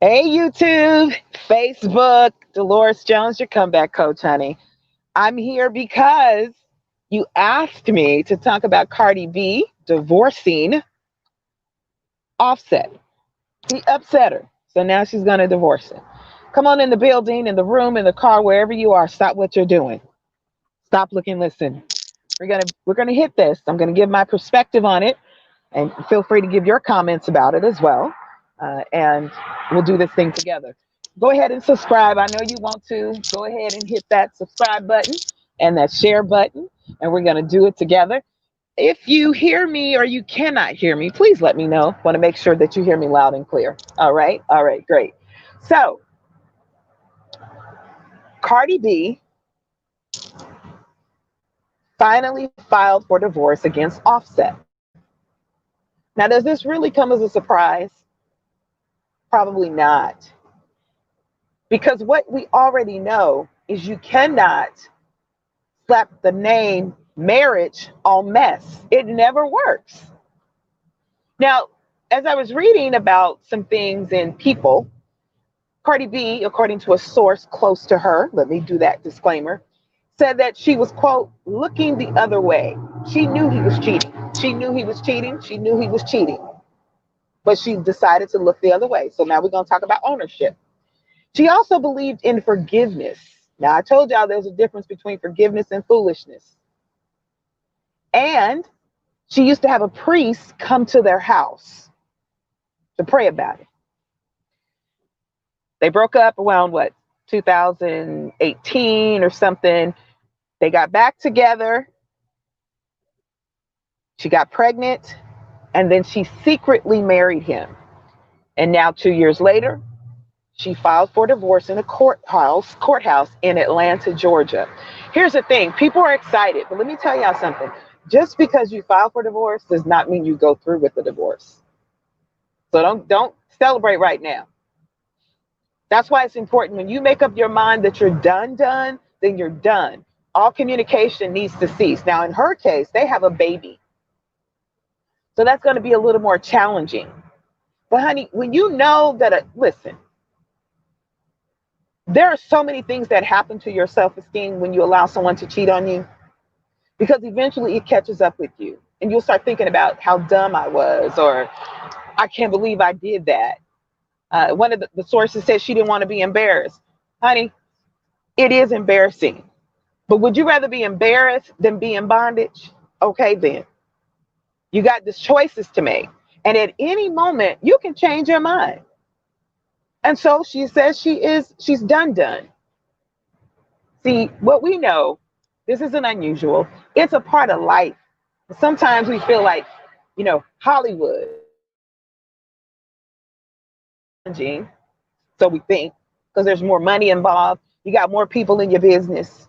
Hey, YouTube, Facebook, Dolores Jones, your comeback coach, honey. I'm here because you asked me to talk about Cardi B divorcing Offset. He upset her, so now she's going to divorce him. Come on in the building, in the room, in the car, wherever you are. Stop what you're doing. Stop, looking, listen. We're gonna hit this. I'm gonna give my perspective on it, and feel free to give your comments about it as well. And we'll do this thing together. Go ahead and subscribe. I know you want to. Go ahead and hit that subscribe button and that share button, and we're going to do it together. If you hear me or you cannot hear me, please let me know. Want to make sure that you hear me loud and clear. All right. All right. Great. So, Cardi B finally filed for divorce against Offset. Now, does this really come as a surprise? Probably not. Because what we already know is you cannot slap the name marriage on mess. It never works. Now, as I was reading about some things in People, Cardi B, according to a source close to her, let me do that disclaimer, said that she was, quote, looking the other way. She knew he was cheating. She knew he was cheating. She knew he was cheating. But she decided to look the other way. So now we're going to talk about ownership. She also believed in forgiveness. Now, I told y'all there's a difference between forgiveness and foolishness. And she used to have a priest come to their house to pray about it. They broke up around what, 2018 or something. They got back together. She got pregnant, and then she secretly married him. And now 2 years later, she filed for divorce in a courthouse in Atlanta, Georgia. Here's the thing, people are excited, but let me tell y'all something. Just because you file for divorce does not mean you go through with the divorce. So don't celebrate right now. That's why it's important when you make up your mind that you're done, then you're done. All communication needs to cease. Now, in her case, they have a baby. So that's going to be a little more challenging. But honey, when you know that, listen, there are so many things that happen to your self-esteem when you allow someone to cheat on you, because eventually it catches up with you and you'll start thinking about how dumb I was, or I can't believe I did that. One of the sources said she didn't want to be embarrassed. Honey, it is embarrassing. But would you rather be embarrassed than be in bondage? Okay, then. You got these choices to make. And at any moment, you can change your mind. And so she says she's done. See, what we know, this isn't unusual. It's a part of life. Sometimes we feel like, Hollywood, so we think, because there's more money involved. You got more people in your business.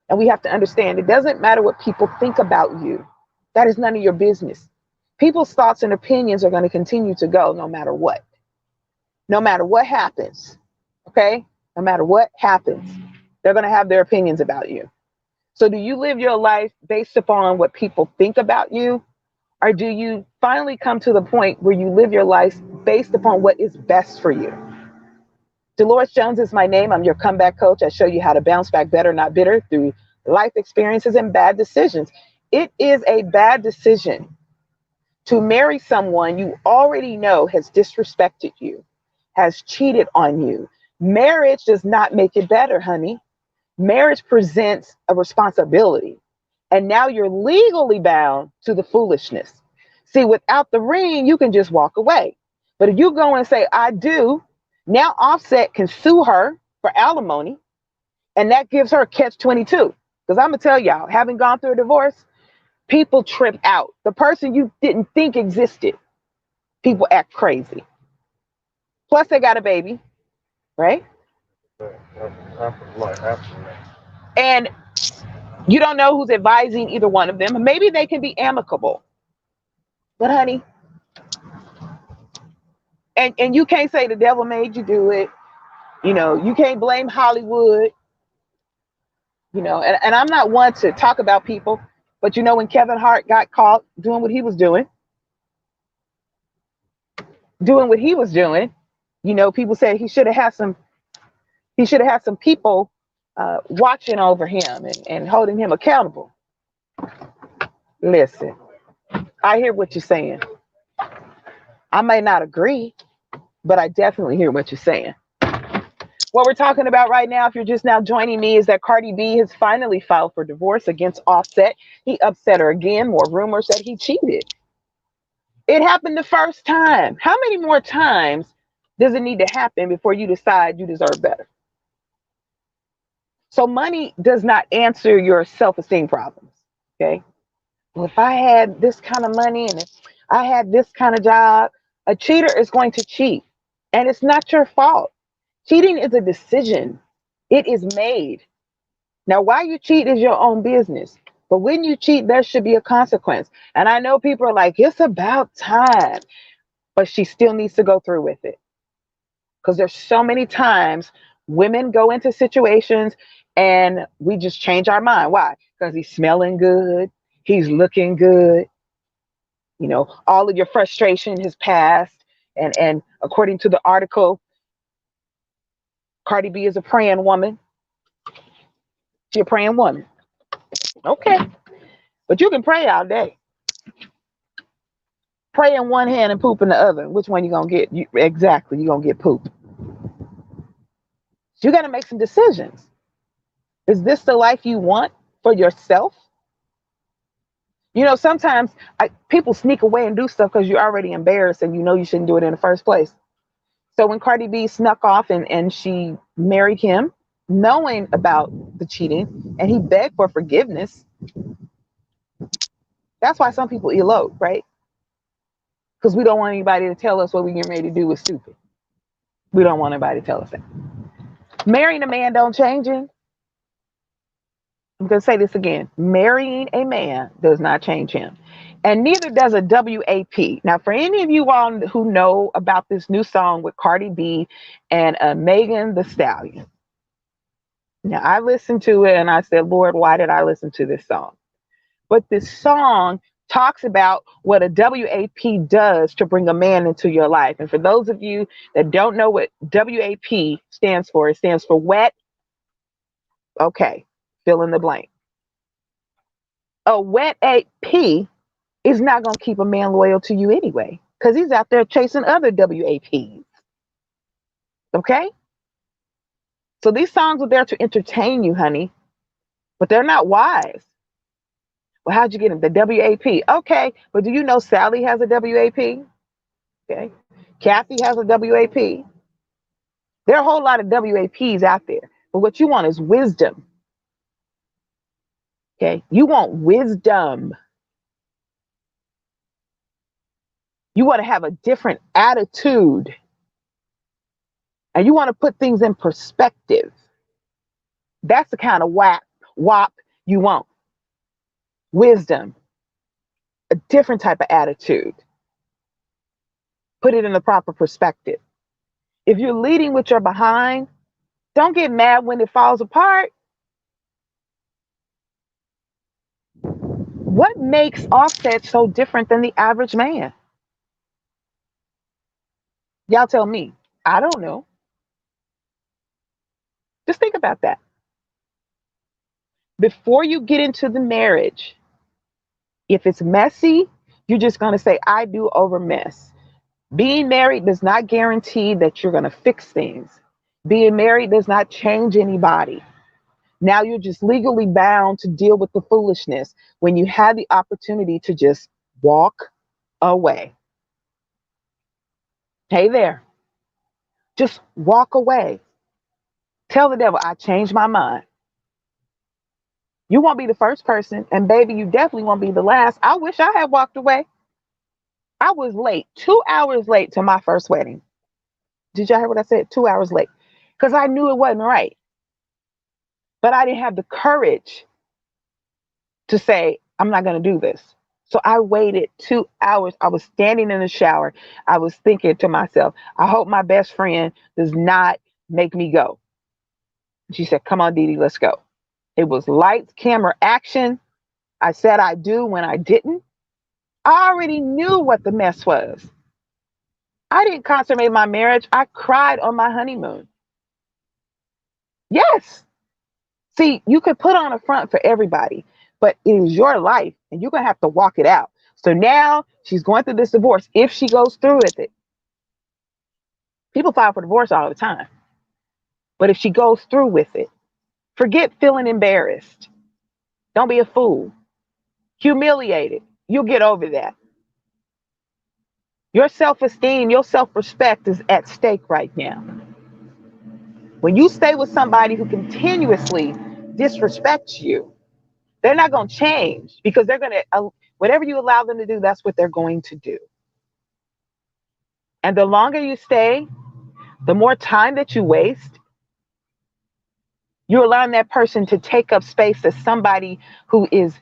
And we have to understand it doesn't matter what people think about you. That is none of your business. People's thoughts and opinions are going to continue to go no matter what. No matter what happens. Okay? No matter what happens, they're going to have their opinions about you. So do you live your life based upon what people think about you? Or do you finally come to the point where you live your life based upon what is best for you? Dolores Jones is my name. I'm your comeback coach. I show you how to bounce back better, not bitter, through life experiences and bad decisions. It is a bad decision to marry someone you already know has disrespected you, has cheated on you. Marriage does not make it better, honey. Marriage presents a responsibility. And now you're legally bound to the foolishness. See, without the ring, you can just walk away. But if you go and say, I do, now Offset can sue her for alimony. And that gives her a catch 22. Because I'm going to tell y'all, having gone through a divorce, people trip out. The person you didn't think existed, people act crazy. Plus, they got a baby, right? And you don't know who's advising either one of them. Maybe they can be amicable. But honey, and you can't say the devil made you do it. You can't blame Hollywood. And I'm not one to talk about people, but when Kevin Hart got caught doing what he was doing, You know, people said he should have had some people watching over him and holding him accountable. Listen, I hear what you're saying. I may not agree, but I definitely hear what you're saying. What we're talking about right now, if you're just now joining me, is that Cardi B has finally filed for divorce against Offset. He upset her again. More rumors that he cheated. It happened the first time. How many more times does it need to happen before you decide you deserve better? So money does not answer your self-esteem problems. Okay. Well, if I had this kind of money and if I had this kind of job, a cheater is going to cheat. And it's not your fault. Cheating is a decision. It is made. Now, why you cheat is your own business. But when you cheat, there should be a consequence. And I know people are like, it's about time. But she still needs to go through with it. Because there's so many times women go into situations and we just change our mind. Why? Because he's smelling good. He's looking good. You know, all of your frustration has passed. And according to the article, Cardi B is a praying woman. She's a praying woman. Okay. But you can pray all day. Pray in one hand and poop in the other. Which one you gonna get? Exactly, you're gonna get poop. So you gotta make some decisions. Is this the life you want for yourself? You know, sometimes people sneak away and do stuff because you're already embarrassed and you know you shouldn't do it in the first place. So when Cardi B snuck off and she married him, knowing about the cheating, and he begged for forgiveness, that's why some people elope, right? Because we don't want anybody to tell us what we're getting ready to do is stupid. We don't want anybody to tell us that. Marrying a man don't change him. I'm going to say this again. Marrying a man does not change him. And neither does a WAP. Now, for any of you all who know about this new song with Cardi B and Megan Thee Stallion. Now, I listened to it and I said, Lord, why did I listen to this song? But this song talks about what a WAP does to bring a man into your life. And for those of you that don't know what WAP stands for, it stands for wet. Okay, fill in the blank. A wet AP is not going to keep a man loyal to you anyway, because he's out there chasing other WAPs. Okay? So these songs are there to entertain you, honey, but they're not wise. Well, how'd you get him? The WAP. Okay, but do you know Sally has a WAP? Okay. Kathy has a WAP. There are a whole lot of WAPs out there, but what you want is wisdom. Okay. You want wisdom. You want to have a different attitude. And you want to put things in perspective. That's the kind of wop you want. Wisdom. A different type of attitude. Put it in the proper perspective. If you're leading with your behind, don't get mad when it falls apart. What makes Offset so different than the average man? Y'all tell me. I don't know. Just think about that. Before you get into the marriage, if it's messy, you're just going to say, I do over mess. Being married does not guarantee that you're going to fix things. Being married does not change anybody. Now you're just legally bound to deal with the foolishness when you have the opportunity to just walk away. Hey there. Just walk away. Tell the devil, I changed my mind. You won't be the first person, and baby, you definitely won't be the last. I wish I had walked away. I was late, 2 hours late to my first wedding. Did y'all hear what I said? 2 hours late. Because I knew it wasn't right. But I didn't have the courage to say, I'm not going to do this. So I waited 2 hours. I was standing in the shower. I was thinking to myself, I hope my best friend does not make me go. She said, come on, Dee Dee, let's go. It was lights, camera, action. I said I do when I didn't. I already knew what the mess was. I didn't consummate my marriage. I cried on my honeymoon. Yes. See, you could put on a front for everybody, but it is your life and you're going to have to walk it out. So now she's going through this divorce. If she goes through with it, people file for divorce all the time. But if she goes through with it, forget feeling embarrassed. Don't be a fool. Humiliated. You'll get over that. Your self esteem, your self respect is at stake right now. When you stay with somebody who continuously disrespects you, they're not going to change because they're going to, whatever you allow them to do, that's what they're going to do. And the longer you stay, the more time that you waste, you're allowing that person to take up space as somebody who is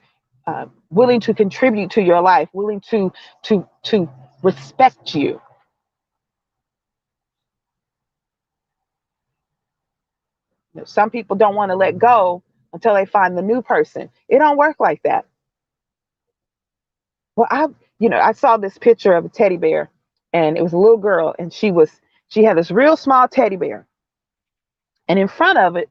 willing to contribute to your life, willing to respect you. Some people don't want to let go until they find the new person. It don't work like that. Well, I saw this picture of a teddy bear, and it was a little girl, and she had this real small teddy bear, and in front of it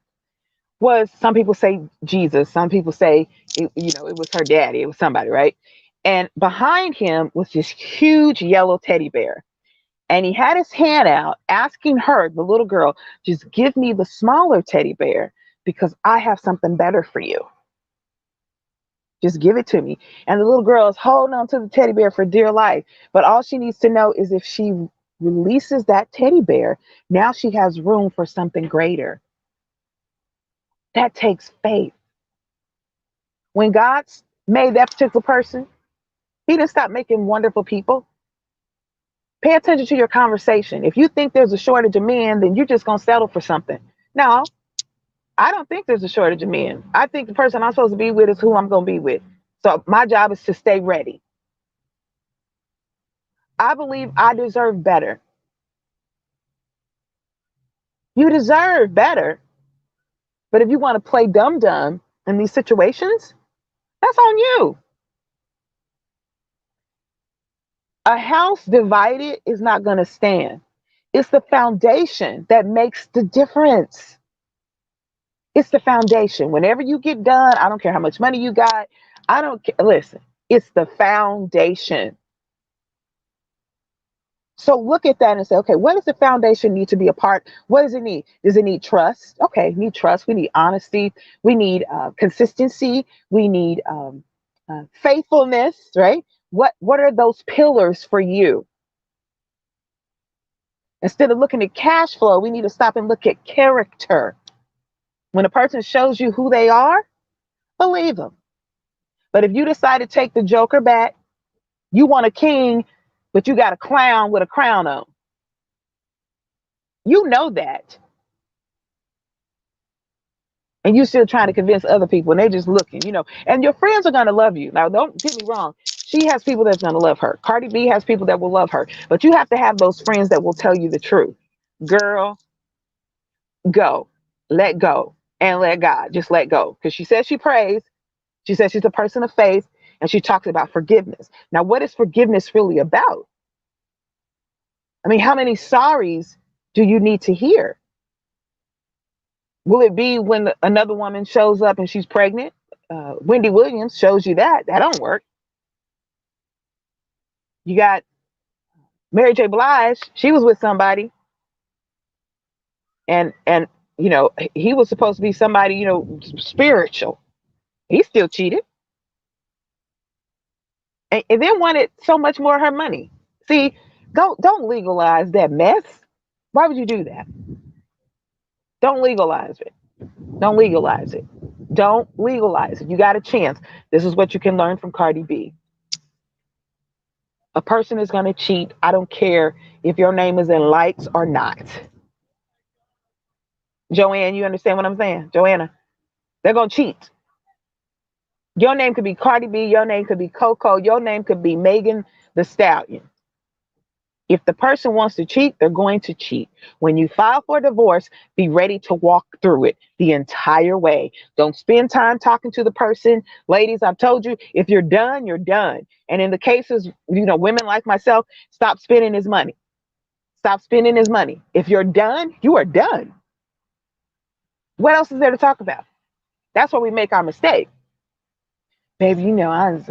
was, some people say Jesus, some people say it was her daddy, it was somebody, right? And behind him was this huge yellow teddy bear, and he had his hand out asking her, the little girl, just give me the smaller teddy bear because I have something better for you. Just give it to me. And the little girl is holding on to the teddy bear for dear life. But all she needs to know is if she releases that teddy bear, now she has room for something greater. That takes faith. When God made that particular person, he didn't stop making wonderful people. Pay attention to your conversation. If you think there's a shortage of men, then you're just going to settle for something. No, I don't think there's a shortage of men. I think the person I'm supposed to be with is who I'm going to be with. So my job is to stay ready. I believe I deserve better. You deserve better. But if you want to play dumb dumb in these situations, that's on you. A house divided is not going to stand. It's the foundation that makes the difference. It's the foundation. Whenever you get done, I don't care how much money you got. I don't care. Listen, it's the foundation. So look at that and say, okay, what does the foundation need to be a part? What does it need? Does it need trust? Okay, need trust. We need honesty. We need consistency. We need faithfulness, right? What are those pillars for you? Instead of looking at cash flow, we need to stop and look at character. When a person shows you who they are, believe them. But if you decide to take the joker back, you want a king, but you got a clown with a crown on. You know that. And you still trying to convince other people and they just looking. And your friends are going to love you. Now, don't get me wrong. She has people that's going to love her. Cardi B has people that will love her. But you have to have those friends that will tell you the truth. Girl, go. Let go. And let God. Just let go. Because she says she prays. She says she's a person of faith. And she talks about forgiveness. Now, what is forgiveness really about? I mean, how many sorries do you need to hear? Will it be when another woman shows up and she's pregnant? Wendy Williams shows you that. That don't work. You got Mary J. Blige. She was with somebody. And he was supposed to be somebody, spiritual. He still cheated. And then wanted so much more of her money. See, don't legalize that mess. Why would you do that? Don't legalize it. Don't legalize it. Don't legalize it. You got a chance. This is what you can learn from Cardi B. A person is going to cheat. I don't care if your name is in lights or not. Joanne, you understand what I'm saying? Joanna, they're going to cheat. Your name could be Cardi B. Your name could be Coco. Your name could be Megan the Stallion. If the person wants to cheat, they're going to cheat. When you file for divorce, be ready to walk through it the entire way. Don't spend time talking to the person. Ladies, I've told you, if you're done, you're done. And in the cases, women like myself, stop spending his money. Stop spending his money. If you're done, you are done. What else is there to talk about? That's where we make our mistake. Baby, I was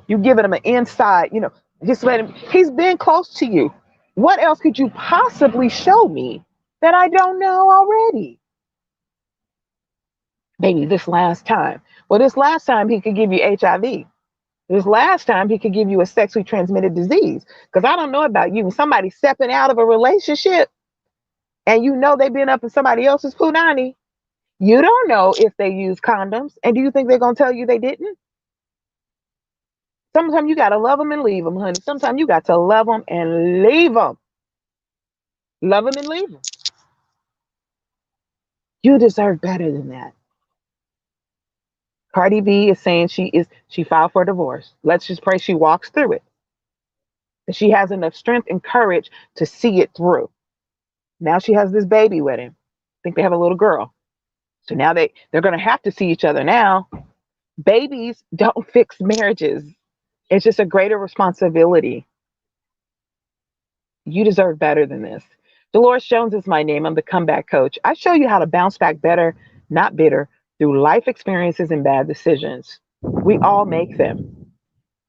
you giving him an inside, just let him, he's been close to you. What else could you possibly show me that I don't know already? Baby, this last time. Well, this last time he could give you HIV. This last time he could give you a sexually transmitted disease. Because I don't know about you. When somebody's stepping out of a relationship and they've been up in somebody else's punani, you don't know if they use condoms. And do you think they're going to tell you they didn't? Sometimes you got to love them and leave them, honey. Sometimes you got to love them and leave them. Love them and leave them. You deserve better than that. Cardi B is saying she filed for divorce. Let's just pray she walks through it. And she has enough strength and courage to see it through. Now she has this baby with him. I think they have a little girl. So now they're going to have to see each other now. Babies don't fix marriages. It's just a greater responsibility. You deserve better than this. Dolores Jones is my name. I'm the comeback coach. I show you how to bounce back better, not bitter, through life experiences and bad decisions. We all make them.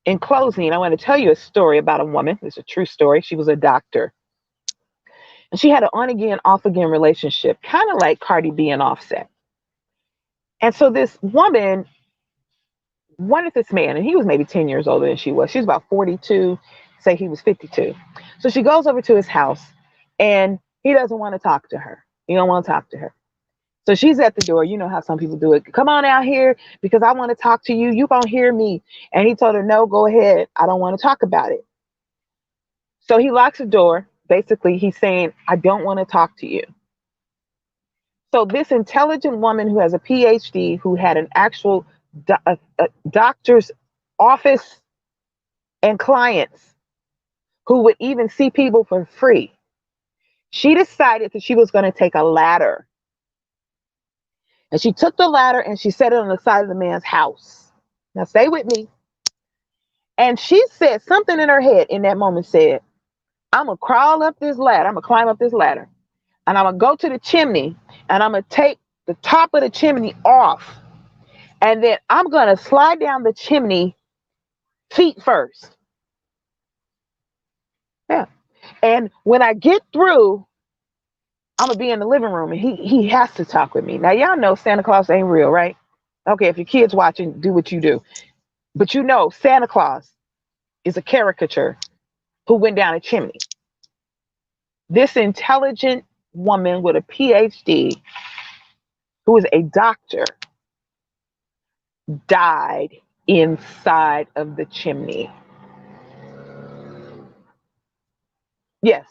In closing, I want to tell you a story about a woman. It's a true story. She was a doctor. And she had an on again, off again relationship, kind of like Cardi B and Offset. And so this woman wanted this man, and he was maybe 10 years older than she was. She was about 42, say he was 52. So she goes over to his house, and he doesn't want to talk to her. He don't want to talk to her. So she's at the door. You know how some people do it. Come on out here because I want to talk to you. You gonna hear me. And he told her, no, go ahead. I don't want to talk about it. So he locks the door. Basically, he's saying, I don't want to talk to you. So this intelligent woman who has a PhD, who had an actual doctor's office and clients, who would even see people for free, she decided that she was going to take a ladder. And she took the ladder and she set it on the side of the man's house. Now stay with me. And she said something in her head in that moment said, I'm going to crawl up this ladder. I'm going to climb up this ladder. And I'm going to go to the chimney. And I'm going to take the top of the chimney off. And then I'm going to slide down the chimney feet first. Yeah. And when I get through, I'm going to be in the living room. And he has to talk with me. Now, y'all know Santa Claus ain't real, right? Okay, if your kid's watching, do what you do. But Santa Claus is a caricature who went down a chimney. This intelligent woman with a PhD, who is a doctor, died inside of the chimney. Yes,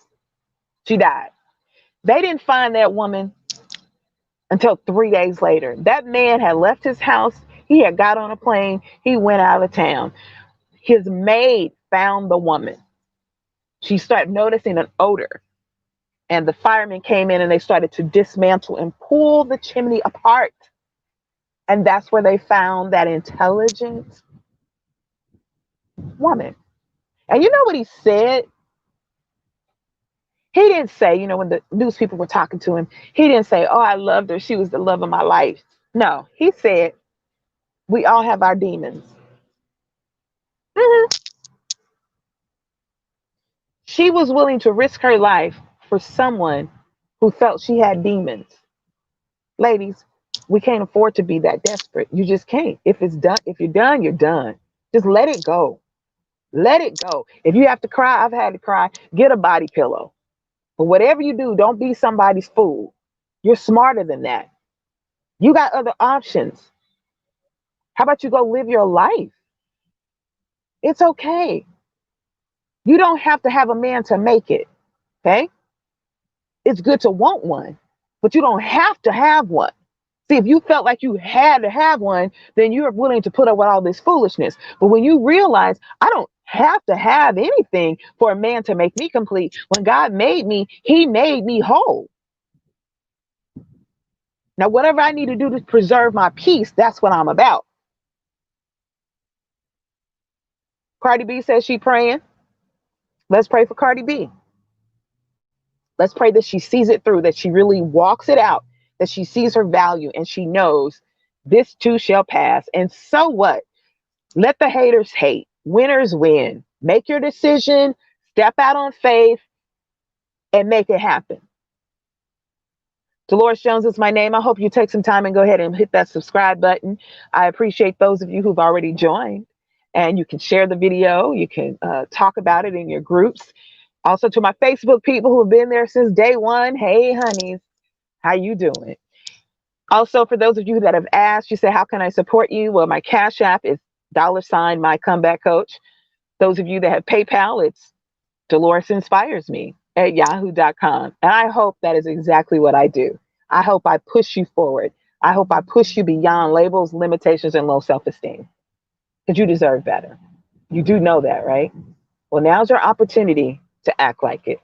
she died. They didn't find that woman until 3 days later. That man had left his house. He had got on a plane. He went out of town. His maid found the woman. She started noticing an odor. And the firemen came in and they started to dismantle and pull the chimney apart. And that's where they found that intelligent woman. And you know what he said? He didn't say, when the news people were talking to him, he didn't say, oh, I loved her. She was the love of my life. No, he said, we all have our demons. Mm-hmm. She was willing to risk her life for someone who felt she had demons. Ladies, we can't afford to be that desperate. You just can't. If you're done, you're done. Just let it go. Let it go. If you have to cry, I've had to cry. Get a body pillow. But whatever you do, don't be somebody's fool. You're smarter than that. You got other options. How about you go live your life? It's okay. You don't have to have a man to make it. Okay? It's good to want one, but you don't have to have one. See, if you felt like you had to have one, then you're willing to put up with all this foolishness. But when you realize I don't have to have anything for a man to make me complete, when God made me, he made me whole. Now, whatever I need to do to preserve my peace, that's what I'm about. Cardi B says she praying. Let's pray for Cardi B. Let's pray that she sees it through, that she really walks it out, that she sees her value and she knows this too shall pass. And so what? Let the haters hate. Winners win. Make your decision, step out on faith, and make it happen. Dolores Jones is my name. I hope you take some time and go ahead and hit that subscribe button. I appreciate those of you who've already joined. And you can share the video. You can talk about it in your groups. Also to my Facebook people who have been there since day one. Hey, honeys, how you doing? Also, for those of you that have asked, you say, how can I support you? Well, my Cash App is $ my comeback coach. Those of you that have PayPal, it's Dolores Inspires Me at yahoo.com. And I hope that is exactly what I do. I hope I push you forward. I hope I push you beyond labels, limitations, and low self-esteem. Because you deserve better. You do know that, right? Well, now's your opportunity to act like it.